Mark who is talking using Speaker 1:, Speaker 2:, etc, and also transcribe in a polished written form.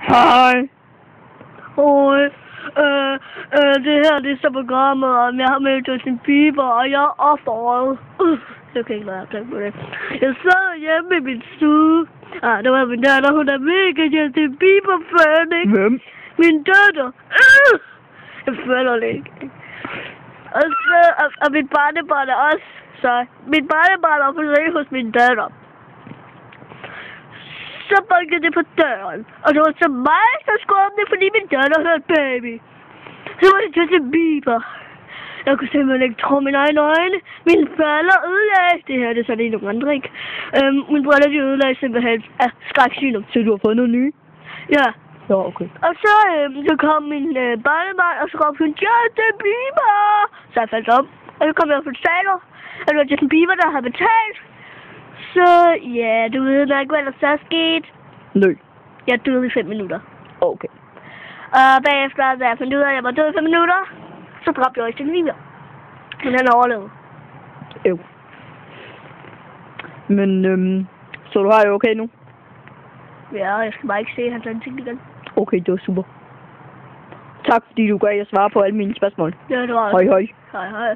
Speaker 1: Hej.
Speaker 2: Hej. Det her det er så programmet, om jeg har mødt Justin Bieber, og jeg er offeret. Jeg kan ikke lade at tænke på det. Jeg sad hjemme i min stue. Det var min datter, hun er mega Justin Bieber-fan, ikke?
Speaker 1: Hvem?
Speaker 2: Min datter. Jeg føler det ikke. Og så, og mit barnebarn er også, så mit barnebarn er på hos min datter. Så bankede det på døren, og det var så mig, der skulle åbne, fordi min datter hørte baby. Så var det Justin Bieber. Jeg kunne simpelthen ikke tro mine egne øjne. Mine briller ødelagde. Det her, det er sådan en nogle andre, ikke? Mine briller, de ødelagde simpelthen af skræksyn.
Speaker 1: Så du har fået noget nye?
Speaker 2: Ja.
Speaker 1: Ja, okay.
Speaker 2: Og så kom min barnebarn, og så råbte hun, Justin Bieber! Så jeg faldt om. Og så kom jeg og fortalte, at det var Justin Bieber, der havde betalt. Så ja, du ved nok, hvad der så er sket.
Speaker 1: Nø.
Speaker 2: Jeg døde i 5 minutter.
Speaker 1: Okay.
Speaker 2: Og bagefter, da jeg fandt ud af, at jeg var død i 5 minutter, så dræbte jeg Justin Bieber. Men han overlevede.
Speaker 1: Jo. Men, så du har det okay nu?
Speaker 2: Ja, jeg skal bare ikke se hans ansigt igen.
Speaker 1: Okay, det var super. Tak fordi du gav jeg svare på alle mine spørgsmål.
Speaker 2: Ja, det var det.
Speaker 1: Hej hej.
Speaker 2: Hej hej.